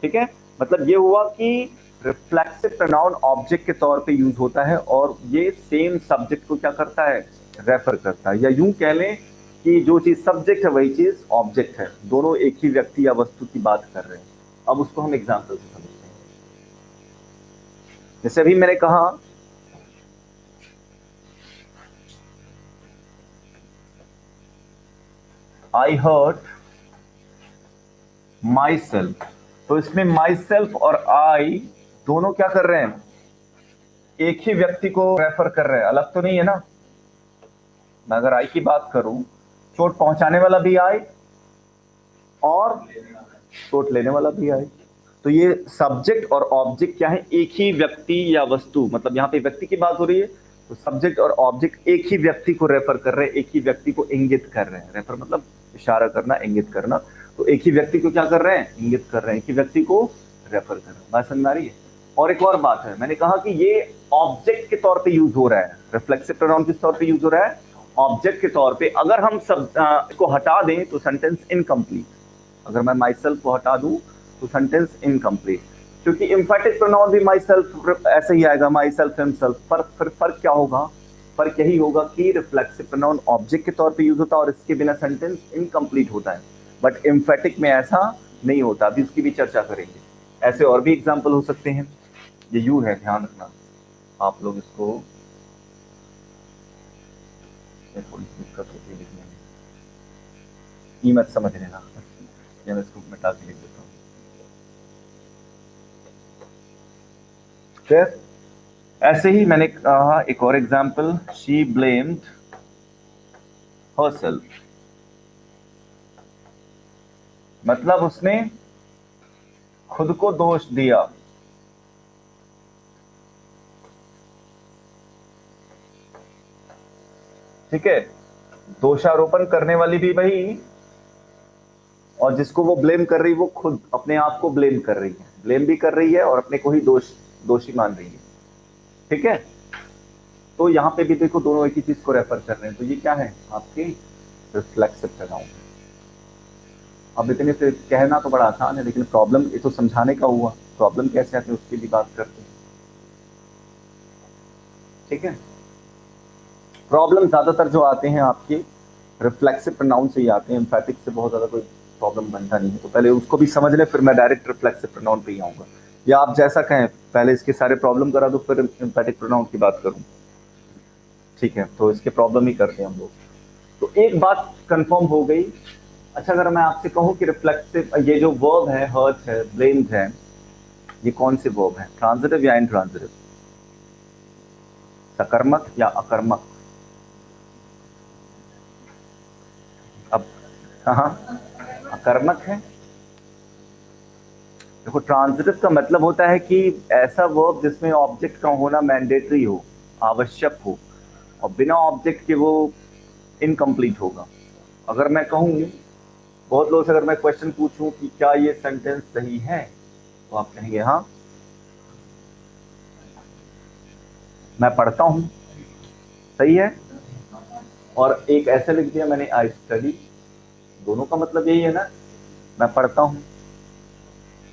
ठीक है, मतलब ये हुआ कि रिफ्लेक्सिव प्रोनाउन ऑब्जेक्ट के तौर पे यूज होता है और ये सेम सब्जेक्ट को क्या करता है? रेफर करता है। या यूं कह लें कि जो चीज सब्जेक्ट है वही चीज ऑब्जेक्ट है, दोनों एक ही व्यक्ति या वस्तु की बात कर रहे हैं। अब उसको हम एग्जाम्पल से समझते हैं। जैसे अभी मैंने कहा आई हर्ट माई सेल्फ, तो इसमें माई सेल्फ और आई दोनों क्या कर रहे हैं? एक ही व्यक्ति को रेफर कर रहे हैं, अलग तो नहीं है ना। मैं अगर आई की बात करूं, चोट पहुंचाने वाला भी आई और चोट लेने वाला भी आई। तो ये सब्जेक्ट और ऑब्जेक्ट क्या है? एक ही व्यक्ति या वस्तु, मतलब यहां पे व्यक्ति की बात हो रही है तो सब्जेक्ट और ऑब्जेक्ट एक ही व्यक्ति को रेफर कर रहे हैं, एक ही व्यक्ति को इंगित कर रहे हैं। रेफर मतलब इशारा करना, इंगित करना। तो एक ही व्यक्ति को क्या कर रहे हैं? इंगित कर रहे हैं, एक ही व्यक्ति को रेफर कर रहे हैं। बात समझ आ रही है? और एक और बात है, मैंने कहा कि ये ऑब्जेक्ट के तौर पे यूज हो रहा है। रिफ्लेक्सिव प्रोनाउन किस तौर पे यूज हो रहा है? ऑब्जेक्ट के तौर पे। अगर हम सब को हटा दें तो सेंटेंस इनकम्प्लीट। अगर मैं माई सेल्फ को हटा दूं तो सेंटेंस इनकम्प्लीट, क्योंकि एम्फैटिक प्रोनाउन भी माई सेल्फ ऐसे ही आएगा, माई सेल्फ, हिमसेल्फ। पर फिर फर्क क्या होगा? फर्क यही होगा कि रिफ्लेक्सिव प्रोनाउन ऑब्जेक्ट के तौर पे यूज होता है और इसके बिना सेंटेंस इनकम्प्लीट होता है, बट एम्फैटिक में ऐसा नहीं होता। अभी उसकी भी चर्चा करेंगे। ऐसे और भी एग्जाम्पल हो सकते हैं। ये यू है, ध्यान रखना आप लोग इसको, थोड़ी दिक्कत होती है लिखने में, ई मत समझ लेना। मैं इसको मिटा के लिख देता हूँ। फिर ऐसे ही मैंने कहा एक और एग्जाम्पल, शी ब्लेम्ड हरसेल्फ, मतलब उसने खुद को दोष दिया। ठीक है, दोषारोपण करने वाली भी वही और जिसको वो ब्लेम कर रही, वो खुद अपने आप को ब्लेम कर रही है, ब्लेम भी कर रही है और अपने को ही दोषी मान रही है। ठीक है, तो यहां पे भी देखो दोनों एक ही चीज को रेफर कर रहे हैं। तो ये क्या है? आपके रिफ्लेक्सिव प्रोनाउन। अब इतने से कहना तो बड़ा आसान है, लेकिन प्रॉब्लम ये तो समझाने का हुआ, प्रॉब्लम कैसे आते हैं उसकी भी बात करते हैं। ठीक है, प्रॉब्लम ज्यादातर जो आते हैं आपके रिफ्लेक्सिव प्रोनाउन से ही आते हैं, एम्फैटिक से बहुत ज्यादा कोई प्रॉब्लम बनता नहीं है। तो पहले उसको भी समझ ले, फिर मैं डायरेक्ट रिफ्लेक्सिव प्रोनाउन पे ही आऊंगा, या आप जैसा कहें, पहले इसके सारे प्रॉब्लम करा दो फिर एम्फैटिक प्रोनाउन की बात करूं। ठीक है, तो इसके प्रॉब्लम ही करते हैं हम लोग। तो एक बात कंफर्म हो गई। अच्छा, अगर मैं आपसे कहूं कि रिफ्लेक्सिव, ये जो वर्ब है, हर्ट है, ब्लेम्ड है, ये कौन से वर्ब है? ट्रांजिटिव या इंट्रांजिटिव? सकर्मक या अकर्मक? अब हाँ, अकर्मक है। देखो, ट्रांजिटिव का मतलब होता है कि ऐसा वर्ब जिसमें ऑब्जेक्ट का होना मैंडेटरी हो, आवश्यक हो, और बिना ऑब्जेक्ट के वो इनकम्प्लीट होगा। अगर मैं कहूँ, बहुत लोगों से अगर मैं क्वेश्चन पूछूं कि क्या ये सेंटेंस सही है, तो आप कहेंगे हाँ, मैं पढ़ता हूं, सही है। और एक ऐसे लिख दिया मैंने, आई स्टडी, दोनों का मतलब यही है ना, मैं पढ़ता हूं,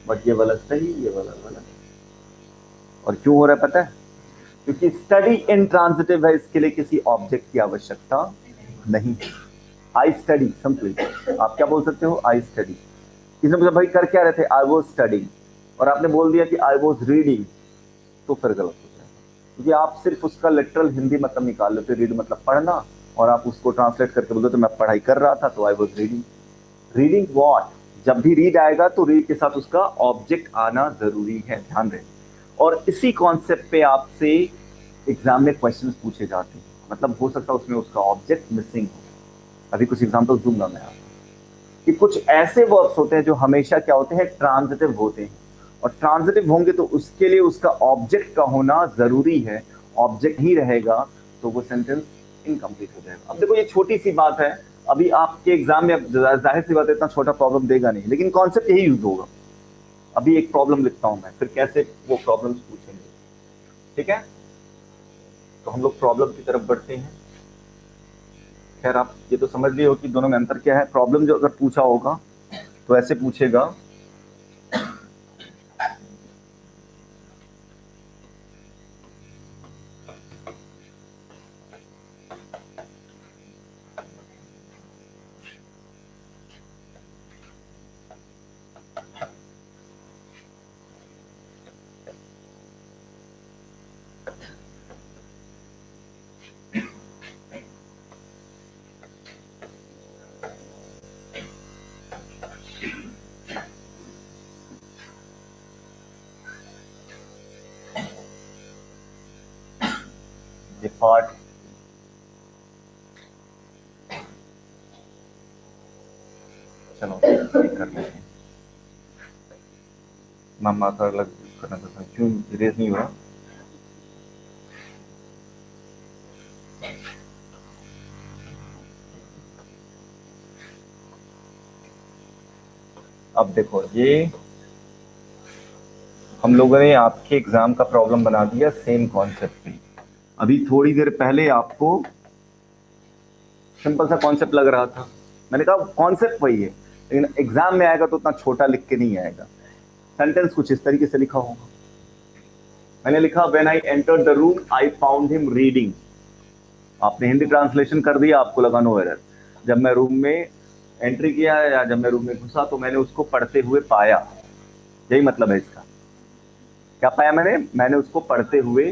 बट ये वाला सही, ये वाला गलत। और क्यों हो रहा है पता है? क्योंकि स्टडी इंट्रांजिटिव है, इसके लिए किसी ऑब्जेक्ट की आवश्यकता नहीं है। आई स्टडी सिंपली, आप क्या बोल सकते हो? I study. किसी ने पूछा भाई कर क्या रहे थे? आई वॉज स्टडिंग, और आपने बोल दिया कि आई वॉज रीडिंग, तो फिर गलत हो जाएगा, क्योंकि आप सिर्फ उसका लिटरल हिंदी मतलब निकाल लेते। रीड मतलब पढ़ना, और आप उसको ट्रांसलेट करके बोलते तो मैं पढ़ाई कर रहा था, तो I was reading. Reading what? जब भी रीड आएगा तो रीड के साथ उसका ऑब्जेक्ट आना जरूरी है, ध्यान रहे। और इसी कॉन्सेप्ट पे आपसे एग्जाम में क्वेश्चंस पूछे जाते हैं। मतलब हो सकता है उसमें उसका ऑब्जेक्ट मिसिंग हो। अभी कुछ एग्जांपल दूंगा मैं आपको कि कुछ ऐसे वर्ब्स होते हैं जो हमेशा क्या होते हैं, ट्रांजिटिव होते हैं। और ट्रांजिटिव होंगे तो उसके लिए उसका ऑब्जेक्ट का होना जरूरी है। ऑब्जेक्ट ही रहेगा तो वो सेंटेंस इनकम्प्लीट हो जाएगा। अब देखो ये छोटी सी बात है, अभी आपके एग्जाम में जाहिर सी बात है इतना छोटा प्रॉब्लम देगा नहीं, लेकिन कॉन्सेप्ट यही यूज होगा। अभी एक प्रॉब्लम लिखता हूं मैं, फिर कैसे वो प्रॉब्लम्स पूछेंगे। ठीक है, तो हम लोग प्रॉब्लम की तरफ बढ़ते हैं। खैर आप ये तो समझ लिए हो कि दोनों में अंतर क्या है। प्रॉब्लम जो अगर पूछा होगा तो ऐसे पूछेगा, डिपार्ट, चलो ये कर लेते हैं। मामा का अलग करना था, क्यों इरेज नहीं हुआ। अब देखो ये हम लोगों ने आपके एग्जाम का प्रॉब्लम बना दिया सेम कॉन्सेप्ट पे। अभी थोड़ी देर पहले आपको सिंपल सा कॉन्सेप्ट लग रहा था, मैंने कहा कॉन्सेप्ट वही है, लेकिन एग्जाम में आएगा तो उतना छोटा लिख के नहीं आएगा। सेंटेंस कुछ इस तरीके से लिखा होगा। मैंने लिखा when I entered the room I found him reading. आपने हिंदी ट्रांसलेशन कर दिया, आपको लगा नो एरर। जब मैं रूम में एंट्री किया या जब मैं रूम में घुसा तो मैंने उसको पढ़ते हुए पाया। यही मतलब है इसका। क्या पाया मैंने? मैंने उसको पढ़ते हुए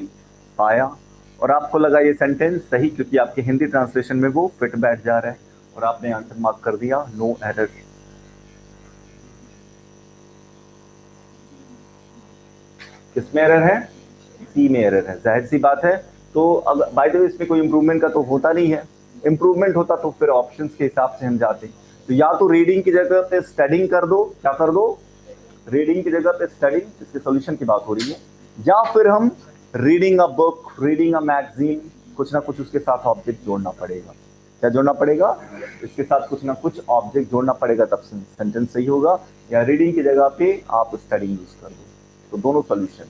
पाया। और आपको लगा ये सेंटेंस सही, क्योंकि आपके हिंदी ट्रांसलेशन में वो फिट बैठ जा रहा है और आपने आंसर मार्क कर दिया नो एरर। किसमें एरर है? सी में एरर है, जाहिर सी बात है। तो अगर बाय द वे इसमें कोई इंप्रूवमेंट का तो होता नहीं है। इंप्रूवमेंट होता तो फिर ऑप्शंस के हिसाब से हम जाते। तो या तो रीडिंग की जगह पे स्टडिंग कर दो, क्या कर दो? रीडिंग की जगह पे स्टडिंग, इसके सोल्यूशन की बात हो रही है। या फिर हम reading a book, reading a magazine, कुछ ना कुछ उसके साथ ऑब्जेक्ट जोड़ना पड़ेगा। क्या जोड़ना पड़ेगा? इसके साथ कुछ ना कुछ ऑब्जेक्ट जोड़ना पड़ेगा, तब सेंटेंस सही होगा। या रीडिंग की जगह पे आप स्टडिंग यूज कर दो। तो दोनों सोल्यूशन।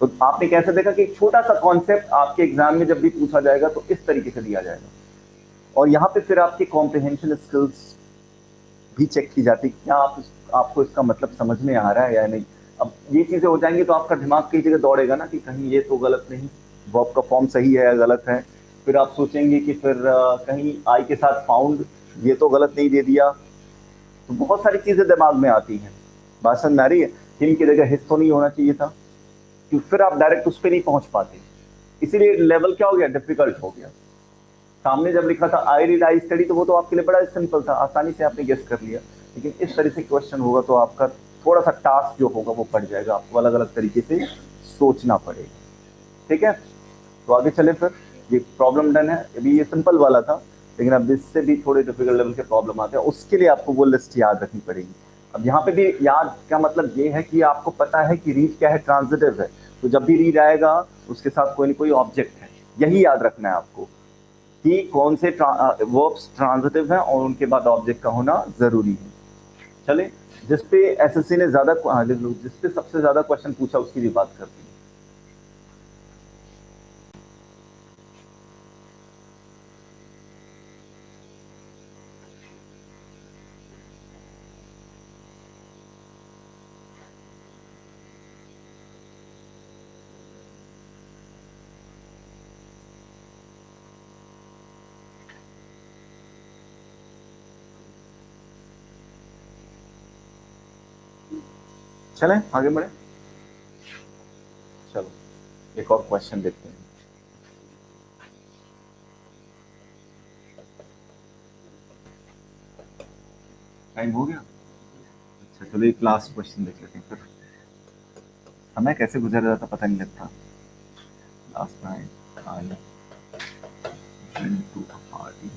तो आपने कैसे देखा कि एक छोटा सा कॉन्सेप्ट आपके एग्जाम में जब भी पूछा जाएगा तो इस तरीके से दिया जाएगा। और यहाँ पे फिर आपकी कॉम्प्रिहेंशन स्किल्स भी चेक की जाती है, क्या आपको इसका मतलब समझ में आ रहा है या नहीं। अब ये चीजें हो जाएंगी तो आपका दिमाग कई जगह दौड़ेगा ना कि कहीं ये तो गलत नहीं, वर्ब का फॉर्म सही है या गलत है। फिर आप सोचेंगे कि फिर कहीं आई के साथ फाउंड ये तो गलत नहीं दे दिया। तो बहुत सारी चीजें दिमाग में आती हैं। बात समझ में आ रही है? हिम की जगह हिस तो नहीं होना चाहिए था, क्योंकि फिर आप डायरेक्ट उस पर नहीं पहुंच पाते। इसीलिए लेवल क्या हो गया, डिफिकल्ट हो गया। सामने जब लिखा था आई रीड आई स्टडी तो वो तो आपके लिए बड़ा सिंपल था, आसानी से आपने गेस कर लिया। लेकिन इस तरह से क्वेश्चन होगा तो आपका थोड़ा सा टास्क जो होगा वो बढ़ जाएगा, आपको अलग अलग तरीके से सोचना पड़ेगा। ठीक है, तो आगे चले फिर। ये प्रॉब्लम डन है। अभी ये सिंपल वाला था, लेकिन अब इससे भी थोड़े डिफिकल्ट लेवल के प्रॉब्लम आते हैं, उसके लिए आपको वो लिस्ट याद रखनी पड़ेगी। अब यहाँ पे भी याद का मतलब ये है कि आपको पता है कि रीड क्या है, ट्रांजिटिव है। तो जब भी रीड आएगा उसके साथ कोई ना कोई ऑब्जेक्ट है, यही याद रखना है आपको कि कौन से वर्ब्स ट्रांजिटिव हैं और उनके बाद ऑब्जेक्ट का होना जरूरी है। चले, जिसपे एसएससी ने ज्यादा, जिसपे सबसे ज्यादा क्वेश्चन पूछा उसकी भी बात करते हैं। चलें आगे बढ़े। चलो एक और क्वेश्चन देखते हैं। टाइम हो गया? अच्छा चलो एक लास्ट क्वेश्चन देख लेते हैं फिर। समय कैसे गुजर जाता पता नहीं लगता। Last night I went to a party.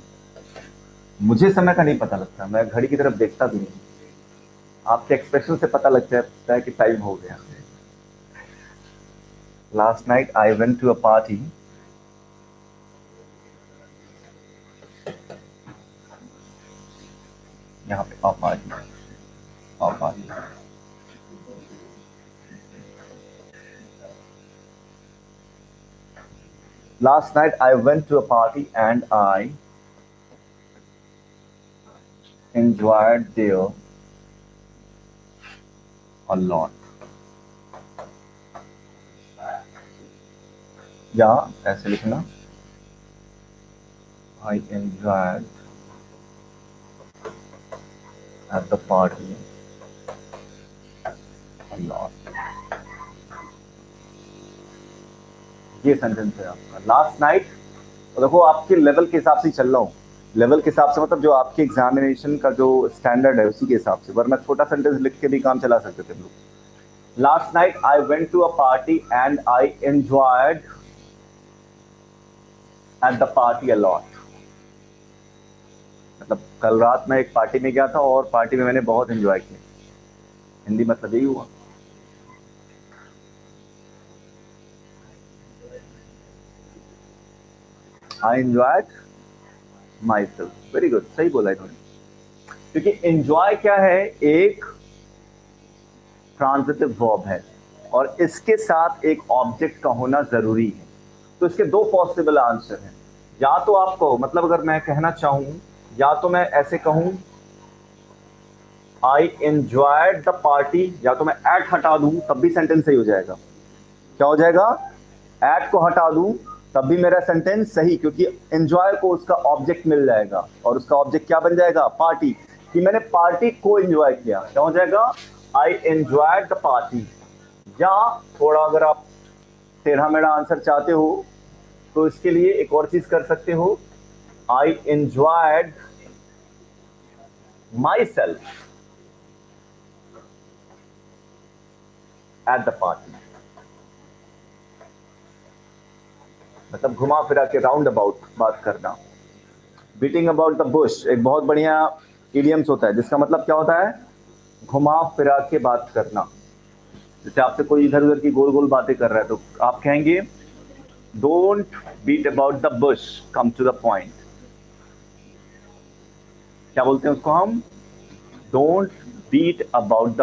मुझे समय का नहीं पता लगता, मैं घड़ी की तरफ देखता भी नहीं। आपके एक्सप्रेशन से पता लग जाता है कि टाइम हो गया। Last night I went to a party. यहाँ पे a party, a party. Last night I went to a party and I enjoyed there a lot. या ऐसे लिखना, I enjoyed at the party a lot. ये sentence है आपका last night. तो देखो आपके लेवल के हिसाब से ही चल रहा हूँ। लेवल के हिसाब से मतलब जो आपके एग्जामिनेशन का जो स्टैंडर्ड है उसी के हिसाब से, वरना छोटा सेंटेंस लिख के भी काम चला सकते थे हम लोग। Last night I went to a party and I enjoyed at the party a lot. मतलब कल रात मैं एक पार्टी में गया था और पार्टी में मैंने बहुत एंजॉय किया। हिंदी मतलब यही हुआ। I enjoyed my self. Very good, सही बोला इन्होंने। क्योंकि एंजॉय क्या है, एक ट्रांजिटिव वर्ब है और इसके साथ एक ऑब्जेक्ट का होना जरूरी है। तो इसके दो पॉसिबल आंसर हैं। या तो आपको मतलब अगर मैं कहना चाहूं, या तो मैं ऐसे कहूं आई एंजॉयड द पार्टी, या तो मैं एट हटा दूं तब भी सेंटेंस सही हो जाएगा। क्या हो जाएगा? एट को हटा दूं तब भी मेरा सेंटेंस सही, क्योंकि एंजॉय को उसका ऑब्जेक्ट मिल जाएगा और उसका ऑब्जेक्ट क्या बन जाएगा? पार्टी। कि मैंने पार्टी को एंजॉय किया। क्या हो जाएगा? I enjoyed the party. या थोड़ा अगर आप टेढ़ा मेढ़ा आंसर चाहते हो तो इसके लिए एक और चीज कर सकते हो, I enjoyed my self eight the party. मतलब घुमा फिरा के राउंड अबाउट बात करना। बीटिंग अबाउट द बुश एक बहुत बढ़िया इडियम्स होता है जिसका मतलब क्या होता है? घुमा फिरा के बात करना। जैसे आपसे कोई इधर उधर की गोल गोल बातें कर रहा है तो आप कहेंगे don't beat about the bush, come to the point. क्या बोलते हैं उसको हम? Don't beat about the